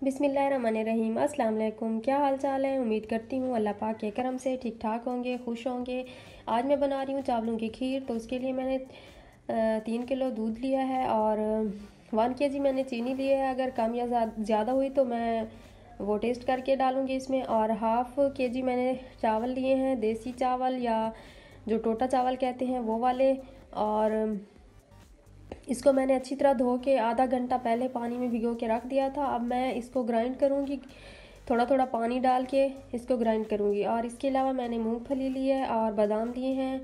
बिस्मिल्लाहिर्रहमानिर्रहीम। अस्सलाम वालेकुम। क्या हाल चाल है? उम्मीद करती हूँ अल्लाह पाक के करम से ठीक ठाक होंगे, खुश होंगे। आज मैं बना रही हूँ चावलों की खीर। तो उसके लिए मैंने 3 किलो दूध लिया है और 1 kg मैंने चीनी ली है। अगर कम या ज़्यादा हुई तो मैं वो टेस्ट करके डालूँगी इसमें। और ½ kg मैंने चावल लिए हैं, देसी चावल या जो टोटा चावल कहते हैं वो वाले। और इसको मैंने अच्छी तरह धो के आधा घंटा पहले पानी में भिगो के रख दिया था। अब मैं इसको ग्राइंड करूँगी, थोड़ा थोड़ा पानी डाल के इसको ग्राइंड करूँगी। और इसके अलावा मैंने मूंगफली ली है और बादाम लिए हैं।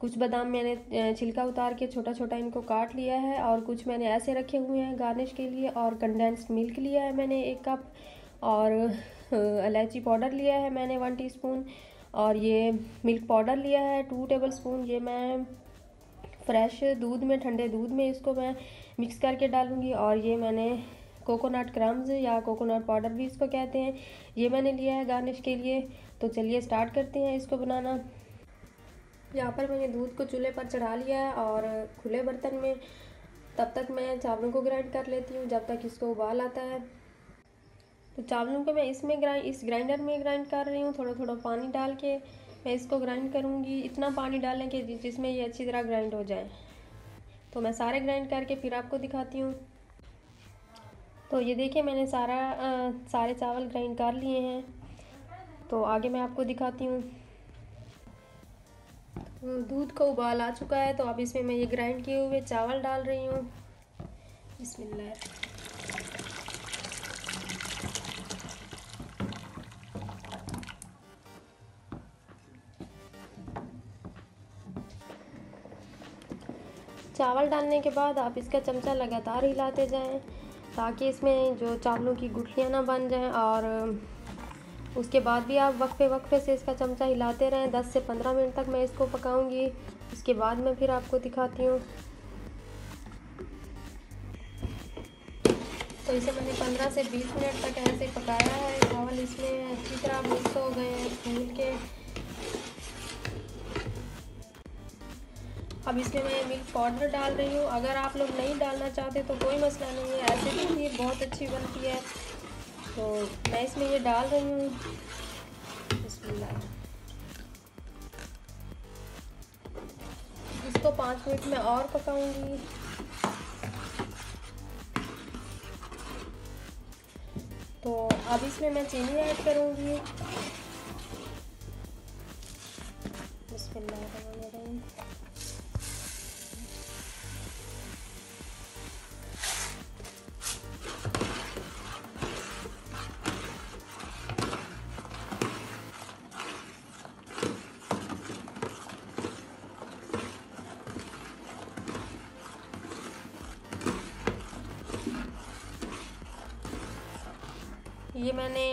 कुछ बादाम मैंने छिलका उतार के छोटा छोटा इनको काट लिया है और कुछ मैंने ऐसे रखे हुए हैं गार्निश के लिए। और कंडेंस्ड मिल्क लिया है मैंने 1 कप। और इलायची पाउडर लिया है मैंने 1 टीस्पून। और ये मिल्क पाउडर लिया है 2 टेबल स्पून। ये मैं फ्रेश दूध में, ठंडे दूध में इसको मैं मिक्स करके डालूँगी। और ये मैंने कोकोनट क्रम्स या कोकोनट पाउडर भी इसको कहते हैं, ये मैंने लिया है गार्निश के लिए। तो चलिए स्टार्ट करते हैं इसको बनाना। यहाँ पर मैंने दूध को चूल्हे पर चढ़ा लिया है और खुले बर्तन में तब तक मैं चावलों को ग्राइंड कर लेती हूँ जब तक इसको उबाल आता है। तो चावलों को मैं इस ग्राइंडर में ग्राइंड कर रही हूँ। थोड़ा थोड़ा पानी डाल के मैं इसको ग्राइंड करूँगी। इतना पानी डालें कि जिसमें ये अच्छी तरह ग्राइंड हो जाए। तो मैं सारे ग्राइंड करके फिर आपको दिखाती हूँ। तो ये देखिए मैंने सारे चावल ग्राइंड कर लिए हैं। तो आगे मैं आपको दिखाती हूँ। तो दूध को उबाल आ चुका है। तो अब इसमें मैं ये ग्राइंड किए हुए चावल डाल रही हूँ। बिस्मिल्लाह। चावल डालने के बाद आप इसका चमचा लगातार हिलाते जाएं ताकि इसमें जो चावलों की गुठलियाँ ना बन जाएं। और उसके बाद भी आप वक्फे से इसका चमचा हिलाते रहें। 10 से 15 मिनट तक मैं इसको पकाऊंगी। उसके बाद मैं फिर आपको दिखाती हूँ। तो इसे मैंने 15 से 20 मिनट तक ऐसे पकाया है। चावल इसमें अच्छी तरह मिक्स हो गए हैं फूल के। अब इसमें मैं मिल्क पाउडर डाल रही हूँ। अगर आप लोग नहीं डालना चाहते तो कोई मसला नहीं है, ऐसे भी खीर बहुत अच्छी बनती है। तो मैं इसमें ये डाल रही हूँ। बिस्मिल्लाह। इसको 5 मिनट में और पकाऊंगी। तो अब इसमें मैं चीनी ऐड करूँगी। बिस्मिल्लाह। ये मैंने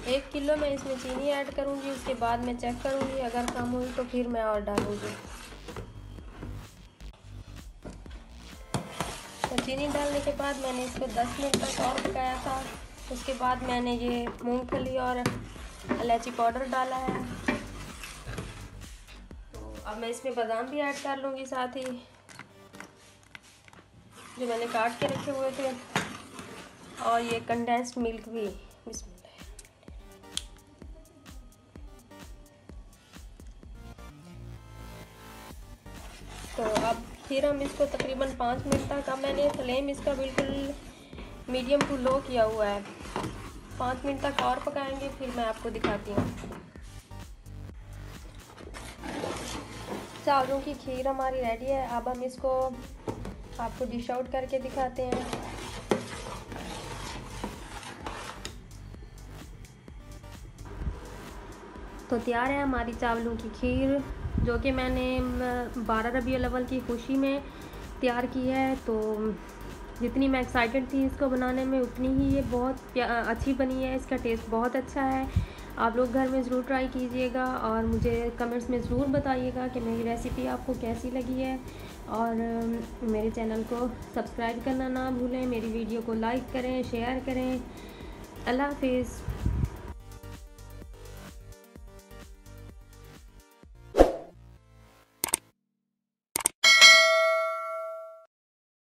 1 किलो में इसमें चीनी ऐड करूँगी। उसके बाद मैं चेक करूँगी, अगर कम हुई तो फिर मैं और डालूँगी। तो चीनी डालने के बाद मैंने इसको 10 मिनट तक और पकाया था। उसके बाद मैंने ये मूंगफली और इलायची पाउडर डाला है। तो अब मैं इसमें बादाम भी ऐड कर लूँगी साथ ही, जो मैंने काट के रखे हुए थे। और ये कंडेंस्ड मिल्क भी। बिस्मिल्लाह। तो अब फिर हम इसको तकरीबन 5 मिनट तक, अब मैंने फ्लेम इसका बिल्कुल मीडियम टू लो किया हुआ है। 5 मिनट तक और पकाएंगे, फिर मैं आपको दिखाती हूँ। चावलों की खीर हमारी रेडी है। अब हम इसको आपको डिश आउट करके दिखाते हैं। तो तैयार है हमारी चावलों की खीर, जो कि मैंने 12 रबीउल अव्वल की खुशी में तैयार की है। तो जितनी मैं एक्साइटेड थी इसको बनाने में, उतनी ही ये बहुत अच्छी बनी है। इसका टेस्ट बहुत अच्छा है। आप लोग घर में ज़रूर ट्राई कीजिएगा और मुझे कमेंट्स में ज़रूर बताइएगा कि मेरी रेसिपी आपको कैसी लगी है। और मेरे चैनल को सब्सक्राइब करना ना भूलें। मेरी वीडियो को लाइक करें, शेयर करें। अल्लाह हाफिज़।